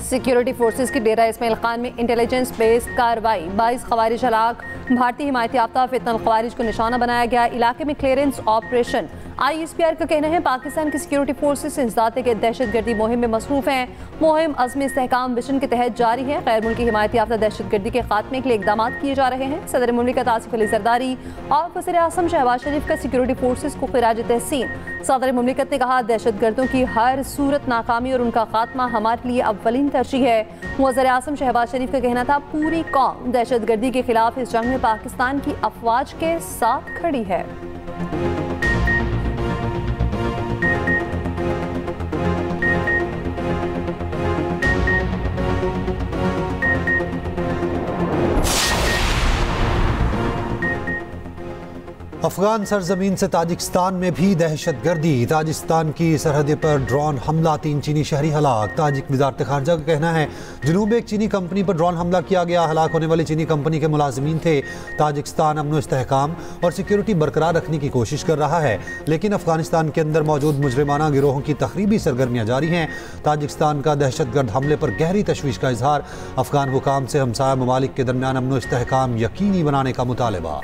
Security forces की डेरा इस्माइल खान में intelligence based कार्रवाई, 22 खवारिज हलाक, भारतीय हिमायत याफ्ता फितनल खवारिज को निशाना बनाया गया। इलाके में क्लियरेंस ऑपरेशन। ISPR का कहना है पाकिस्तान की सिक्योरिटी फोर्सेस इंसदाते के दहशतगर्दी मुहिम में मसरूफ हैं। मुहिम अज़्म इस्तेहकाम मिशन के तहत जारी है। गैर मुल्की हिमायत याफ्ता दहशतगर्दी के खात्मे के लिए इकदाम किए जा रहे हैं। सदर मुमलिकत आसिफ अली जरदारी और वज़ीर आज़म शहबाज शरीफ का सिक्योरिटी फोर्सेस को खिराज तहसीन। सदर मुमलिकत ने कहा दहशतगर्दों की हर सूरत नाकामी और उनका खात्मा हमारे लिए अव्वलीन तरजीह है। वज़ीर आज़म शहबाज शरीफ का कहना था पूरी कौम दहशतगर्दी के खिलाफ इस जंग में पाकिस्तान की अफवाज के साथ खड़ी है। अफगान सरजमीन से ताजिकिस्तान में भी दहशतगर्दी। ताजिकिस्तान की सरहद पर ड्रोन हमला, 3 चीनी शहरी हलाक। ताजिक वजारत खारजा का कहना है जनूब एक चीनी कंपनी पर ड्रोन हमला किया गया। हलाक होने वाली चीनी कंपनी के मुलाजिमीन थे। ताजिकिस्तान अमन इस्तेहकाम और सिक्योरिटी बरकरार रखने की कोशिश कर रहा है, लेकिन अफगानिस्तान के अंदर मौजूद मुजरिमाना गिरोहों की तखरीबी सरगर्मियाँ जारी हैं। ताजिकिस्तान का दहशतगर्द हमले पर गहरी तशवीश का इजहार। अफगान हुकाम से हमसाया ममालिक के दरमियान अमन इस्तेहकाम यकीनी बनाने का मुतालबा।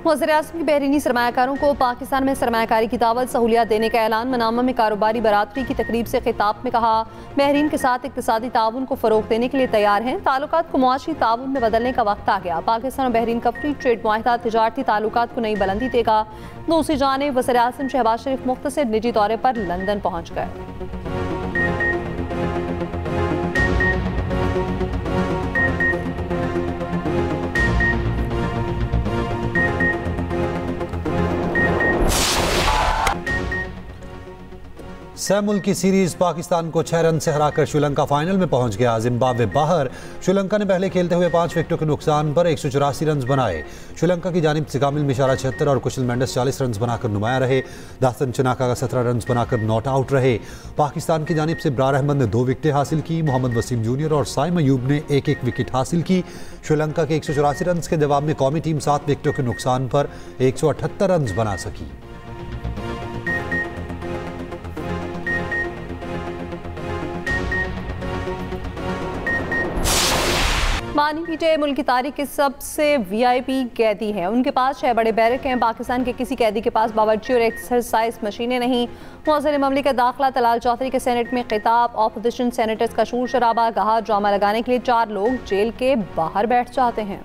वज़ीर आज़म की बहरीनी सरमायाकारों को पाकिस्तान में सरमायाकारी की दावत सहूलियत देने का ऐलान। मनामा में कारोबारी बरादरी की तकरीब से खिताब में कहा बहरीन के साथ इक्तिसादी ताउन को फ़रोग़ देने के लिए तैयार हैं। ताल्लुकात को मुआशी ताउन में बदलने का वक्त आ गया। पाकिस्तान और बहरीन का फ्री ट्रेड मुआहिदा तिजारती ताल्लुकात को नई बुलंदी देगा। दूसरी जानिब वज़ीर आज़म शहबाज शरीफ मुख्तसर निजी दौरे पर लंदन पहुँच गए। सह मुल्की सीरीज पाकिस्तान को 6 रन से हराकर श्रीलंका फाइनल में पहुंच गया। जिम्बाब्वे बाहर। श्रीलंका ने पहले खेलते हुए 5 विकेटों के नुकसान पर 184 रन बनाए। श्रीलंका की जानिब से कामिल मिशारा 76 और कुशल मेंडिस 40 रन बनाकर नुमाया रहे। दासन चनाका का 17 रन बनाकर नॉट आउट रहे। पाकिस्तान की जानिब से इब्रार अहमद ने 2 विकेटें हासिल की। मोहम्मद वसीम जूनियर और साइम अयूब ने 1-1 विकेट हासिल की। श्रीलंका के 184 रन के जवाब में कौमी टीम 7 विकेटों के नुकसान पर 178 रन बना सकी। बानी पीटीआई मुल्क की तारीख के सबसे VIP कैदी हैं। उनके पास 6 बड़े बैरक हैं। पाकिस्तान के किसी कैदी के पास बावर्ची और एक्सरसाइज मशीनें नहीं। वज़ीर ममलिकत दाखिला तलाल चौधरी के सेनेट में खिताब। ऑपोजिशन सेनेटर्स का शोर शराबा। कहा ड्रामा लगाने के लिए 4 लोग जेल के बाहर बैठ जाते हैं।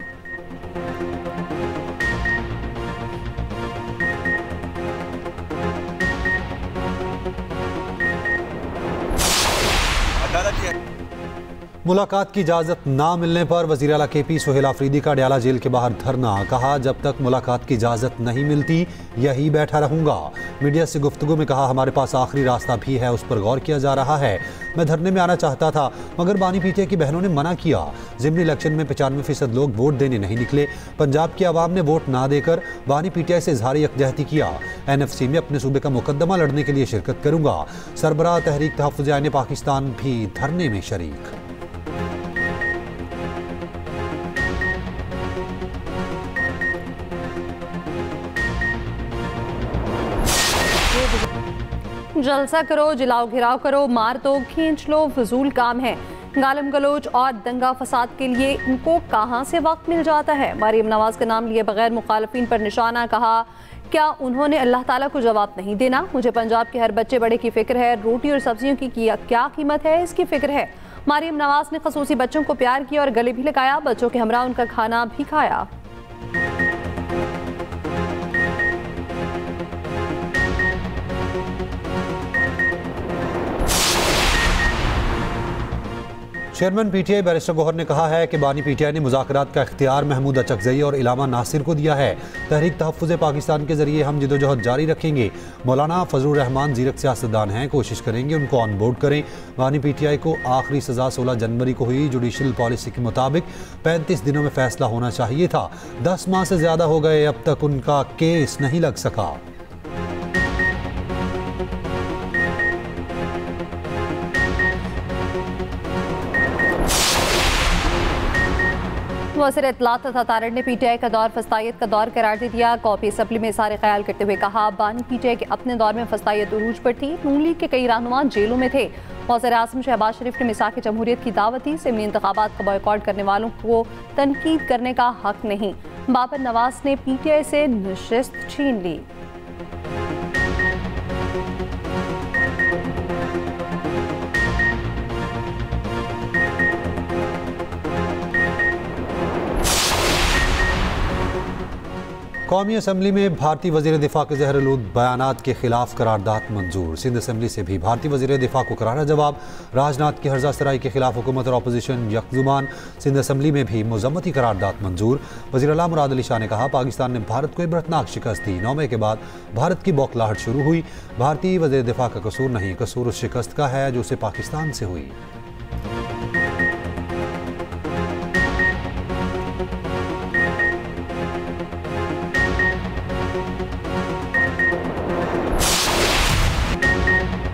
मुलाकात की इजाज़त ना मिलने पर वज़ीर आला KP सोहेल आफरीदी का अडयाला जेल के बाहर धरना। कहा जब तक मुलाकात की इजाज़त नहीं मिलती यही बैठा रहूँगा। मीडिया से गुफ्तगू में कहा हमारे पास आखिरी रास्ता भी है, उस पर गौर किया जा रहा है। मैं धरने में आना चाहता था मगर बानी पीटीआई की बहनों ने मना किया। ज़िमनी इलेक्शन में 95% लोग वोट देने नहीं निकले। पंजाब की आवाम ने वोट ना देकर बानी पीटीआई से इजहार यकजहती किया। NFC में अपने सूबे का मुकदमा लड़ने के लिए शिरकत करूँगा। सरबराह तहरीक तहफ़्फ़ुज़ आईन पाकिस्तान भी धरने में शरीक। जलसा करो, जिलाओ घिराव करो, मार दो, खींच लो, फजूल काम है। गालम गलोच और दंगा फसाद के लिए इनको कहाँ से वक्त मिल जाता है। मरीम नवाज का नाम लिए बगैर मुखालफिन पर निशाना। कहा क्या उन्होंने अल्लाह ताला को जवाब नहीं देना। मुझे पंजाब के हर बच्चे बड़े की फिक्र है। रोटी और सब्जियों की क्या कीमत है इसकी फिक्र है। मरीम नवाज ने खसूसी बच्चों को प्यार किया और गले भी लगाया। बच्चों के हमरा उनका खाना भी खाया। चेयरमैन पीटीआई बैरिस्टर गौहर ने कहा है कि बानी पीटीआई ने मुज़ाकरात का इख्तियार महमूद अचकज़ई और इलामा नासिर को दिया है। तहरीक तहफ़्फ़ुज़ पाकिस्तान के जरिए हम जिदोजहद जारी रखेंगे। मौलाना फजलुर रहमान ज़ीरक सियासतदान हैं, कोशिश करेंगे उनको ऑन बोर्ड करें। बानी पीटीआई को आखिरी सज़ा 16 जनवरी को हुई। जुडिशल पॉलिसी के मुताबिक 35 दिनों में फैसला होना चाहिए था। 10 माह से ज़्यादा हो गए, अब तक उनका केस नहीं लग सका। वज़ीर इत्तलात तथा तारड़ ने PTI का दौर फस्तायत का दौर करार दे दिया। कौमी असम्बली में इज़हार ख्याल करते हुए कहा, बानी PTI के अपने दौर में फस्तायत उरूज पर थी। नून लीग के कई रहनुमा जेलों में थे। वज़ीर आज़म शहबाज शरीफ ने मिसाक जमहूरियत की दावत दी। ज़िमनी इंतखाबात का बॉयकॉट करने वालों को तनकीद करने का हक नहीं। बाबर नवाज ने PTI से नशिस्त छीन ली। कौमी असम्बली में भारतीय वज़ीर दिफा के ज़हरलूद बयानात के खिलाफ करारदाद मंजूर। सिंध असम्बली से भी भारतीय वज़ीर दिफा को करारा जवाब। राजनाथ की हर्जा सराई के खिलाफ हुकूमत और अपोजिशन यकजुबान। सिंध असम्बली में भी मुज़म्मती करारदाद मंजूर। वज़ीर आला मुराद अली शाह ने कहा, पाकिस्तान ने भारत को इबरतनाक शिकस्त दी। 9 मई के बाद भारत की बौखलाहट शुरू हुई। भारतीय वज़ीर दिफा का कसूर नहीं, कसूर उस शिकस्त का है जो उसे पाकिस्तान से हुई।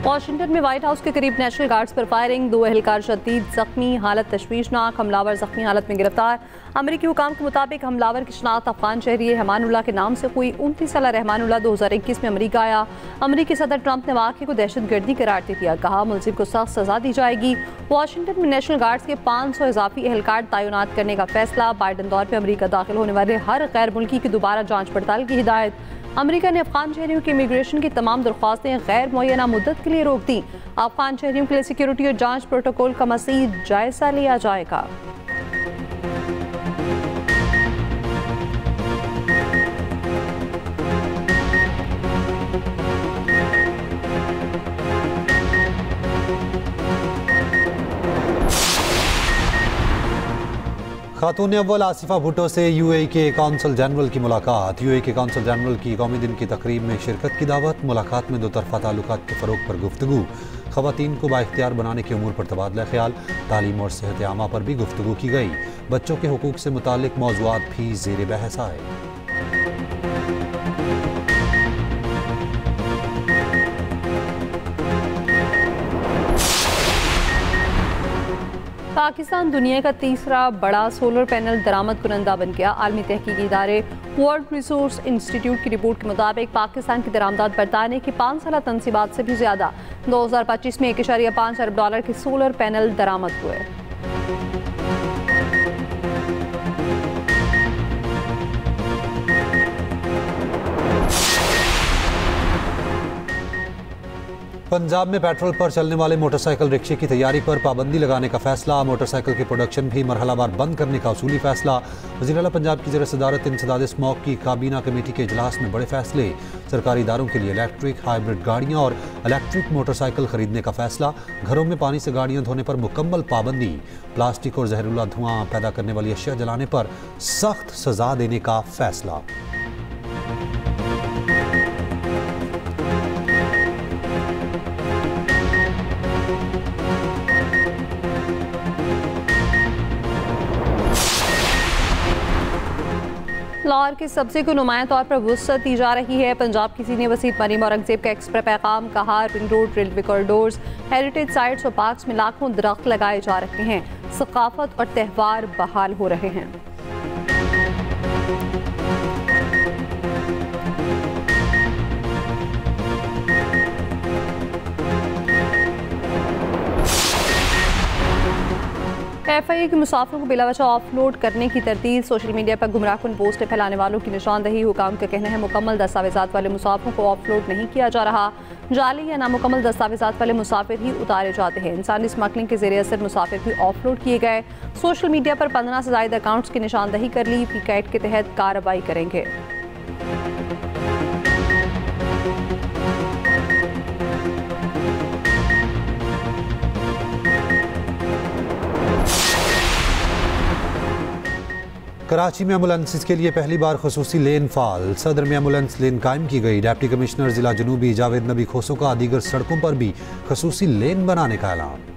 वाशिंगटन में व्हाइट हाउस के करीब नेशनल गार्ड्स पर फायरिंग। 2 एहलकार शदीद जख्मी, हालत तशवीशनाक। हमलावर जख्मी हालत में गिरफ्तार। अमरीकी हुकाम के मुताबिक हमलावर की शनाख्त अफगान शहरी रहमानुल्लाह के नाम से हुई। 29 साला रहमानुल्लाह 2021 में अमरीका आया। अमरीकी सदर ट्रंप ने वाक़े को दहशतगर्दी करार दे दिया। कहा, मुलजिम को सख्त सजा दी जाएगी। वाशिंगटन में नेशनल गार्ड्स के 500 इजाफी एहलकार तैनात करने का फैसला। बाइडन दौर पर अमरीका दाखिल होने वाले हर गैर मुल्की की दोबारा जाँच पड़ताल की हिदायत। अमेरिका ने अफगान शहरियों की इमिग्रेशन की तमाम दरख्वास्तें गैर मुअय्यना मुद्दत के लिए रोक दी। अफगान शहरियों के लिए सिक्योरिटी और जांच प्रोटोकॉल का मज़ीद जायजा लिया जाएगा। खातून अव्वल आसिफा भुट्टो से UAE के कौंसल जनरल की मुलाकात। UAE के कौंसल जनरल की कौमी दिन की तकरीब में शिरकत की दावत। मुलाकात में 2 तरफ़ा ताल्लुकात के फ़रोग़ पर गुफ्तगू। ख़वातीन को बाइख्तियार बनाने के उमूर पर तबादला ख्याल। तालीम और सेहत आमा पर भी गुफ्तगू की गई। बच्चों के हुकूक से मुताल्लिक मौज़ूआत भी ज़ेर बहस आए। पाकिस्तान दुनिया का तीसरा बड़ा सोलर पैनल दरामद कुनंदा बन गया। आलमी तहकीकी इदारे वर्ल्ड रिसोर्स इंस्टीट्यूट की रिपोर्ट के मुताबिक पाकिस्तान की दरामदात बरतानिया की 5 साला तनसीबात से भी ज़्यादा। 2025 में $1.5 अरब के सोलर पैनल दरामद हुए। पंजाब में पेट्रोल पर चलने वाले मोटरसाइकिल रिक्शे की तैयारी पर पाबंदी लगाने का फैसला। मोटरसाइकिल की प्रोडक्शन भी मरहलावार बंद करने का उसूली फैसला। वज़ीर आला पंजाब की ज़ेर सदारत इंसदाद स्मॉग की काबीना कमेटी के इजलास में बड़े फैसले। सरकारी इदारों के लिए इलेक्ट्रिक हाइब्रिड गाड़ियाँ और इलेक्ट्रिक मोटरसाइकिल खरीदने का फैसला। घरों में पानी से गाड़ियाँ धोने पर मुकम्मल पाबंदी। प्लास्टिक और जहरीला धुआं पैदा करने वाली अशिया जलाने पर सख्त सजा देने का फैसला। लाहौर की सब्जी को नुमायां तौर पर वुसअत दी जा रही है। पंजाब की सीनियर वज़ीर मरीम औरंगज़ेब का एक्सप्रेस पैगाम। कहा, ring road, railway corridors, heritage sites और पार्क्स में लाखों दरख्त लगाए जा रहे हैं। सकाफत और त्यौहार बहाल हो रहे हैं। FIA के मुसाफिरों को बिलावजह ऑफलोड करने की तरतीब। सोशल मीडिया पर गुमराहकुन पोस्टें फैलाने वालों की निशानदही। हुकाम का कहना है, मुकम्मल दस्तावेजात वाले मुसाफिरों को ऑफलोड नहीं किया जा रहा। जाली या नामुकम्मल दस्तावेजात वाले मुसाफिर ही उतारे जाते हैं। इंसानी स्मगलिंग के ज़रिए असर मुसाफिर भी ऑफलोड किए गए। सोशल मीडिया पर 15 से ज़ायद अकाउंट्स की निशानदही कर ली। PCAT के तहत कार्रवाई करेंगे। कराची में एम्बुलेंस के लिए पहली बार खसूसी लेन फाल। सदर में एम्बुलेंस लेन कायम की गई। डिप्टी कमिश्नर जिला जनूबी जावेद नबी खोसो का दीगर सड़कों पर भी खसूसी लेन बनाने का ऐलान।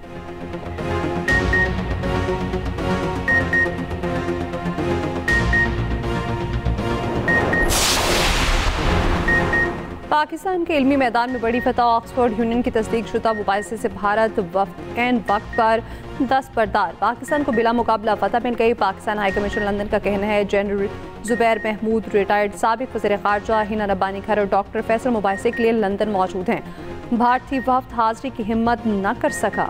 पाकिस्तान के इल्मी मैदान में बड़ी फतह, ऑक्सफोर्ड यूनियन की तस्दीक शुदा मुबाहिसे से भारत वक्त पर दस्तबरदार। पाकिस्तान को बिला मुकाबला फतह मिल गई। पाकिस्तान हाई कमीशन लंदन का कहना है जनरल जुबैर महमूद, रिटायर्ड साबिक वज़ीर ख़ारजा हिना रब्बानी खैर और डॉक्टर फैसल मुबाहिसे के लिए लंदन मौजूद हैं। भारतीय वफ्द हाजिरी की हिम्मत न कर सका।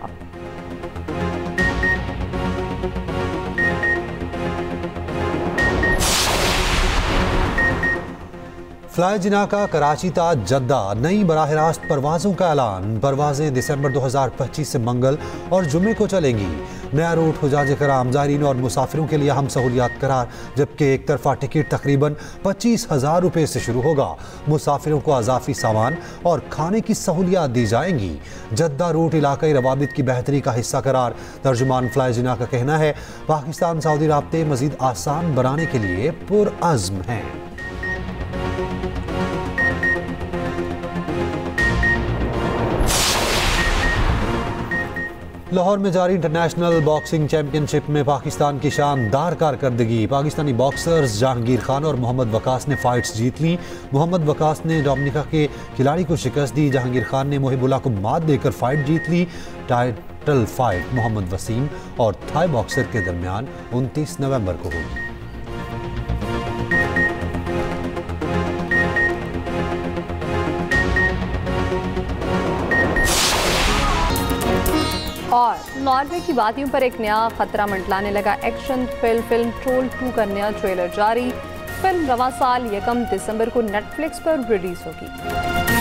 फ्लाई जिना का कराची ता जद्दा नई बराह रास्त परवाज़ों का ऐलान। परवाज़ें दिसंबर 2025 से मंगल और जुम्मे को चलेंगी। नया रूट हुजाज कराम, ज़ायरीन और मुसाफिरों के लिए अहम सहूलियात करार, जबकि एक तरफा टिकट तकरीबन 25,000 रुपये से शुरू होगा। मुसाफिरों को अजाफी सामान और खाने की सहूलियात दी जाएंगी। जद्दा रूट इलाकाई रवाबित की बेहतरी का हिस्सा करार। तर्जुमान फ्लाई जिना का कहना है पाकिस्तान सऊदी राब्ते मज़ीद आसान बनाने के लिए पुरअज़्म हैं। लाहौर में जारी इंटरनेशनल बॉक्सिंग चैंपियनशिप में पाकिस्तान की शानदार कारकर्दगी। पाकिस्तानी बॉक्सर्स जहांगीर खान और मोहम्मद वकास ने फाइट्स जीत ली। मोहम्मद वकास ने डोमिनिका के खिलाड़ी को शिकस्त दी। जहांगीर खान ने मोहिबुल्लाह को मात देकर फाइट जीत ली। टाइटल फाइट मोहम्मद वसीम और थाई बॉक्सर के दरमियान 29 नवंबर को होगी। और नॉर्वे की वादियों पर एक नया खतरा मंडलाने लगा। एक्शन फिल्म ट्रोल 2 का नया ट्रेलर जारी। फिल्म रवां साल 1 दिसंबर को नेटफ्लिक्स पर रिलीज होगी।